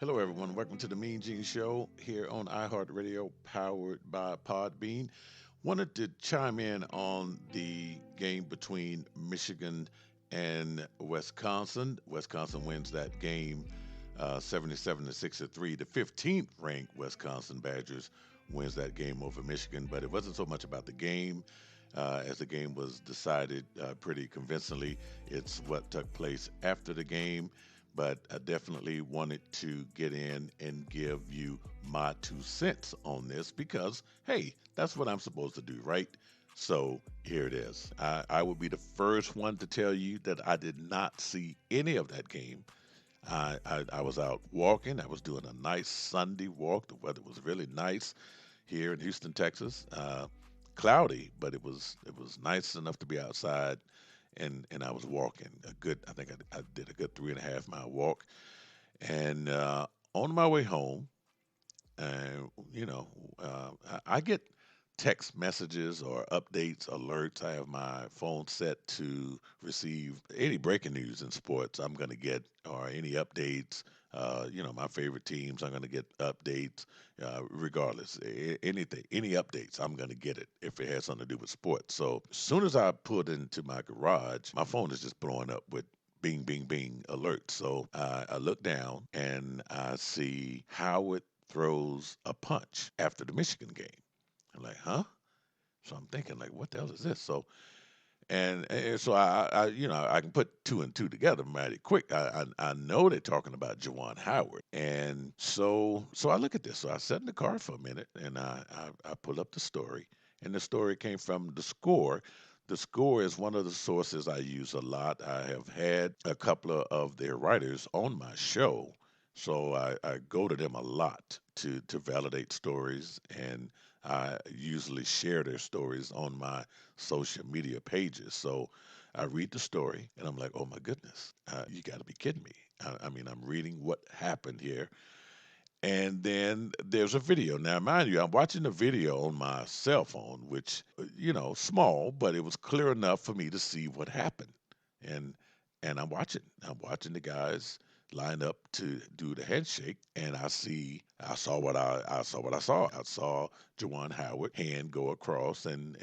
Hello, everyone. Welcome to the MeanGene Show here on iHeartRadio, powered by Podbean. Wanted to chime in on the game between Michigan and Wisconsin. Wisconsin wins that game 77 to 63. The 15th ranked Wisconsin Badgers wins that game over Michigan, but it wasn't so much about the game. As the game was decided pretty convincingly, it's what took place after the game, but I definitely wanted to get in and give you my 2 cents on this because, hey, that's what I'm supposed to do, right? So here it is. I will be the first one to tell you that I did not see any of that game. I was out walking. I was doing a nice Sunday walk. The weather was really nice here in Houston, Texas. Cloudy, but it was nice enough to be outside, and I was walking a good. I think I did a good 3.5 mile walk, and on my way home, you know, I get text messages or updates, alerts. I have my phone set to receive any breaking news in sports I'm going to get, or any updates. My favorite teams, I'm going to get updates, regardless. Anything, any updates, I'm going to get it if it has something to do with sports. So as soon as I put into my garage, my phone is just blowing up with bing, bing, bing alerts. So I look down and I see Howard throws a punch after the Michigan game. I'm like, huh? So I'm thinking, like, what the hell is this? So and so I can put two and two together mighty quick. I know they're talking about Juwan Howard, and so I look at this. So I sat in the car for a minute, and I pull up the story, and the story came from the Score. The Score is one of the sources I use a lot. I have had a couple of their writers on my show, so I go to them a lot to validate stories, and I usually share their stories on my social media pages. So I read the story and I'm like, oh my goodness, you got to be kidding me. I mean, I'm reading what happened here. And then there's a video. Now, mind you, I'm watching the video on my cell phone, which, small, but it was clear enough for me to see what happened. And and I'm watching the guys line up to do the handshake, and I saw Jawan Howard hand go across and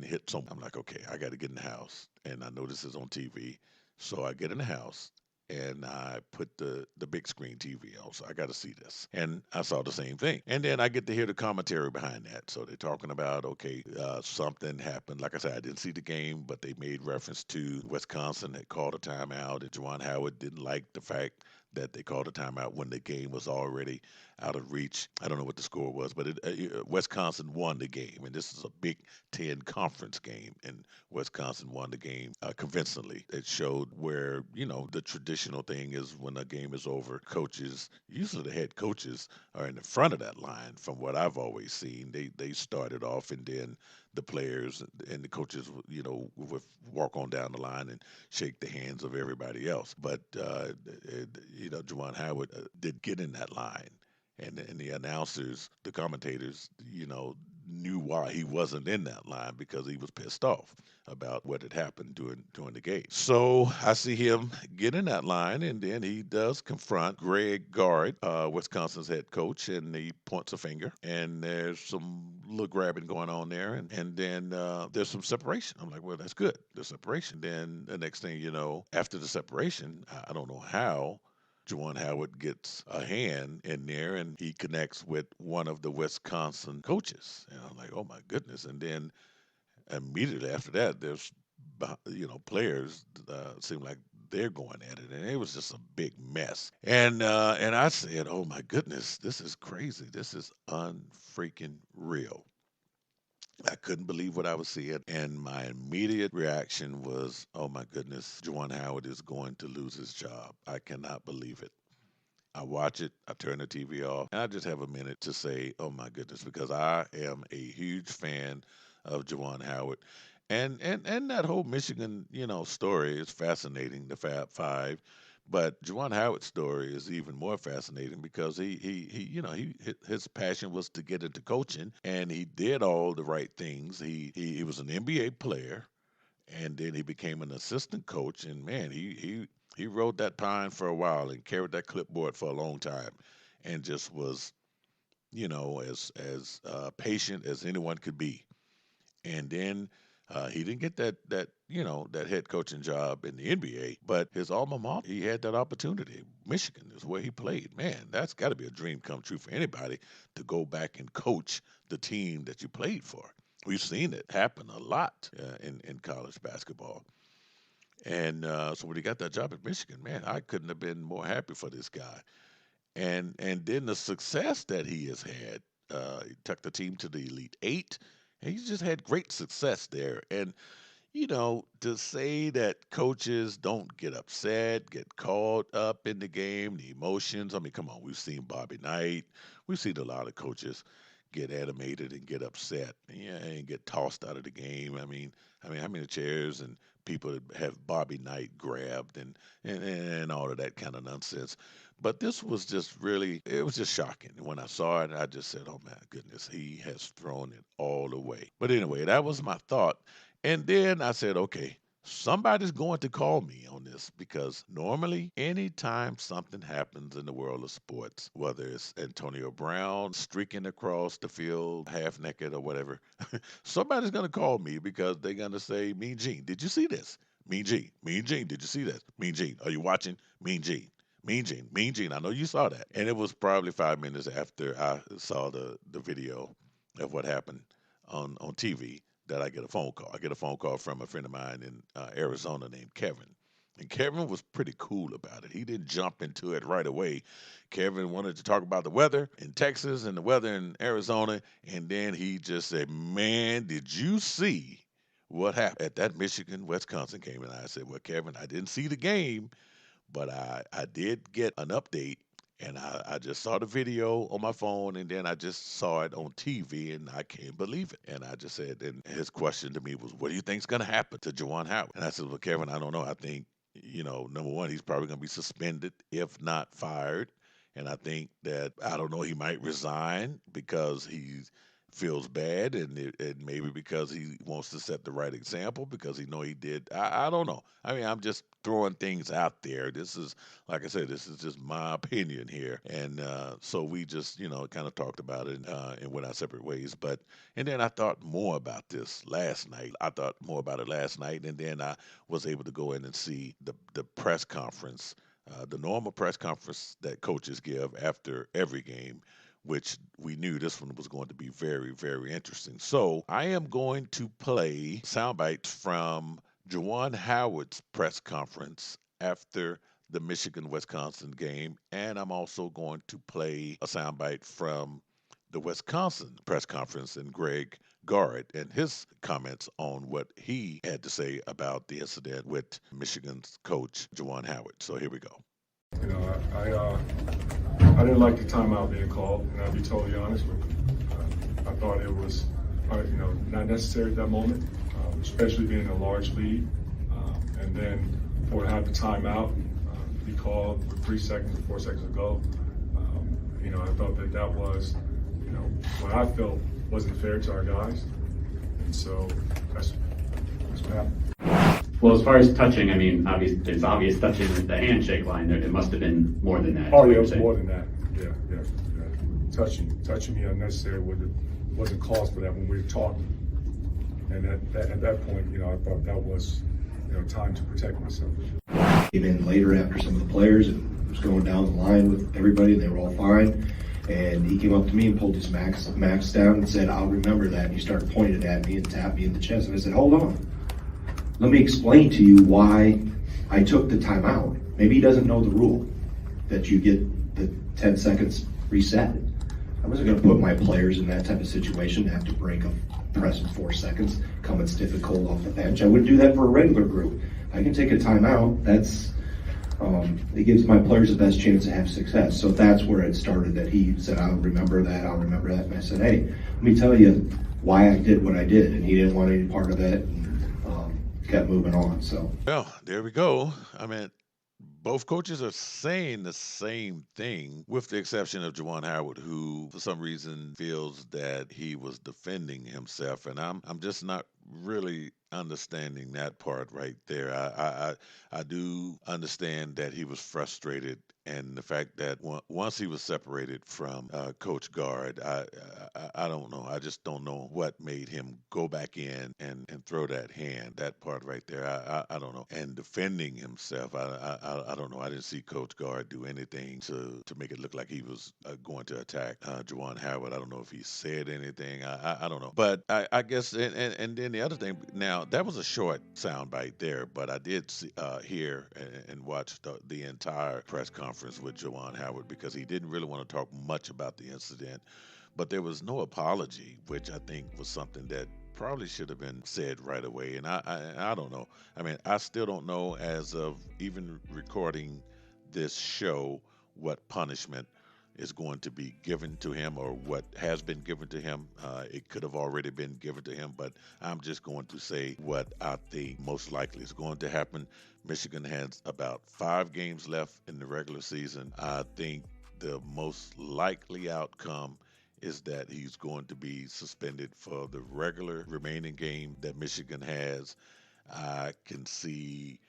hit some. I'm like, okay, I got to get in the house, and I know this is on TV, so I get in the house and I put the big screen TV on, so I got to see this. And I saw the same thing. And then I get to hear the commentary behind that. So they're talking about, okay, something happened. Like I said, I didn't see the game, but they made reference to Wisconsin had called a timeout, and Juwan Howard didn't like the fact that they called a timeout when the game was already out of reach. I don't know what the score was, but Wisconsin won the game, and this is a Big Ten conference game, and Wisconsin won the game convincingly. It showed where, the traditional thing is when a game is over, coaches, usually the head coaches, are in the front of that line from what I've always seen. They started off, and then the players and the coaches, would walk on down the line and shake the hands of everybody else. But, Juwan Howard did get in that line. And the announcers, the commentators, knew why he wasn't in that line because he was pissed off about what had happened during the game. So I see him get in that line, and then he does confront Greg Gard, Wisconsin's head coach, and he points a finger, and there's some little grabbing going on there, and then there's some separation. I'm like, well, that's good. The separation. Then the next thing you know, after the separation, I don't know how. Juwan Howard gets a hand in there and he connects with one of the Wisconsin coaches. And I'm like, oh my goodness. And then immediately after that, there's players seem like they're going at it, and it was just a big mess. And I said, "Oh my goodness, this is crazy. This is unfreaking real." I couldn't believe what I was seeing, and my immediate reaction was, "Oh my goodness, Juwan Howard is going to lose his job. I cannot believe it." I watch it, I turn the TV off, and I just have a minute to say, "Oh my goodness," because I am a huge fan of Jawan Howard, and that whole Michigan, story is fascinating, the Fab Five. But Jawan Howard's story is even more fascinating because his passion was to get into coaching, and he did all the right things. He was an NBA player, and then he became an assistant coach, and man, he He rode that pine for a while and carried that clipboard for a long time, and just was, as patient as anyone could be. And then he didn't get that head coaching job in the NBA, but his alma mater, he had that opportunity. Michigan is where he played. Man, that's got to be a dream come true for anybody to go back and coach the team that you played for. We've seen it happen a lot in college basketball. And so when he got that job at Michigan, man, I couldn't have been more happy for this guy. And then the success that he has had, he took the team to the Elite Eight. And he's just had great success there. And to say that coaches don't get upset, get caught up in the game, the emotions. I mean, come on, we've seen Bobby Knight. We've seen a lot of coaches get animated and get upset, yeah, and get tossed out of the game. I mean, how many chairs and people have Bobby Knight grabbed and all of that kind of nonsense. But this was just really, it was just shocking. When I saw it, I just said, oh my goodness, he has thrown it all away. But anyway, that was my thought. And then I said, okay, somebody's going to call me on this because normally, anytime something happens in the world of sports, whether it's Antonio Brown streaking across the field half naked or whatever, somebody's going to call me because they're going to say, Mean Gene, did you see this? Mean Gene, did you see this? Mean Gene, are you watching? Mean Gene. Mean Gene, I know you saw that. And it was probably 5 minutes after I saw the video of what happened on TV that I get a phone call. I get a phone call from a friend of mine in Arizona named Kevin. And Kevin was pretty cool about it. He didn't jump into it right away. Kevin wanted to talk about the weather in Texas and the weather in Arizona. And then he just said, man, did you see what happened at that Michigan Wisconsin game? And I said, well, Kevin, I didn't see the game, but I did get an update, and I just saw the video on my phone, and then I just saw it on TV, and I can't believe it. And I just said, and his question to me was, what do you think's going to happen to Juwan Howard? And I said, well, Kevin, I don't know. I think, number one, he's probably going to be suspended, if not fired. And I think that, I don't know, he might resign because he's feels bad, and maybe because he wants to set the right example because he know he did. I don't know. I mean, I'm just throwing things out there. This is, like I said, this is just my opinion here, and so we just kind of talked about it and went our separate ways. And then I thought more about this last night. And then I was able to go in and see the press conference, the normal press conference that coaches give after every game, which we knew this one was going to be very, very interesting. So I am going to play soundbites from Juwan Howard's press conference after the Michigan-Wisconsin game, and I'm also going to play a soundbite from the Wisconsin press conference and Greg Gard and his comments on what he had to say about the incident with Michigan's coach, Juwan Howard. So here we go. I didn't like the timeout being called, and I'll be totally honest with you. I thought it was, not necessary at that moment, especially being a large lead. And then for to have the timeout be called with 3 seconds or 4 seconds to go, I thought that was, what I felt wasn't fair to our guys. And so that's what happened. Well, as far as touching, I mean, it's obvious touching with the handshake line. It must have been more than that. Oh, yeah, it was more than that. Yeah. Touching me unnecessary wasn't cause for that when we were talking. And at that point, I thought that was, time to protect myself. Came in later after some of the players and was going down the line with everybody. They were all fine. And he came up to me and pulled his max down and said, "I'll remember that." And he started pointing at me and tapped me in the chest. And I said, "Hold on. Let me explain to you why I took the timeout." Maybe he doesn't know the rule that you get the 10 seconds reset. I wasn't going to put my players in that type of situation to have to break a press in 4 seconds, coming stiff and cold off the bench. I wouldn't do that for a regular group. I can take a timeout. It gives my players the best chance to have success. So that's where it started, that he said, I'll remember that. And I said, hey, let me tell you why I did what I did. And he didn't want any part of it. Kept moving on. So well, there we go. I mean, both coaches are saying the same thing, with the exception of Juwan Howard, who for some reason feels that he was defending himself, and I'm just not really understanding that part right there. I do understand that he was frustrated, and the fact that once he was separated from Coach Guard, I don't know. I just don't know what made him go back in and throw that hand. That part right there, I don't know. And defending himself, I don't know. I didn't see Coach Guard do anything to make it look like he was going to attack Juwan Howard. I don't know if he said anything. I don't know. But I guess, and then the other thing, now that was a short sound bite there, but I did see, hear and watch the entire press conference with Juwan Howard, because he didn't really want to talk much about the incident, but there was no apology, which I think was something that probably should have been said right away. And I don't know. I mean, I still don't know, as of even recording this show, what punishment is going to be given to him, or what has been given to him. It could have already been given to him, but I'm just going to say what I think most likely is going to happen. Michigan has about 5 games left in the regular season. I think the most likely outcome is that he's going to be suspended for the regular remaining game that Michigan has. I can see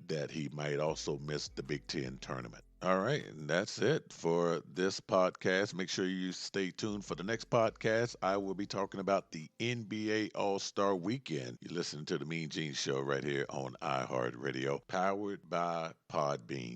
that he might also miss the Big Ten tournament. All right, and that's it for this podcast. Make sure you stay tuned for the next podcast. I will be talking about the NBA All-Star Weekend. You're listening to the Mean Gene Show right here on iHeartRadio, powered by Podbean.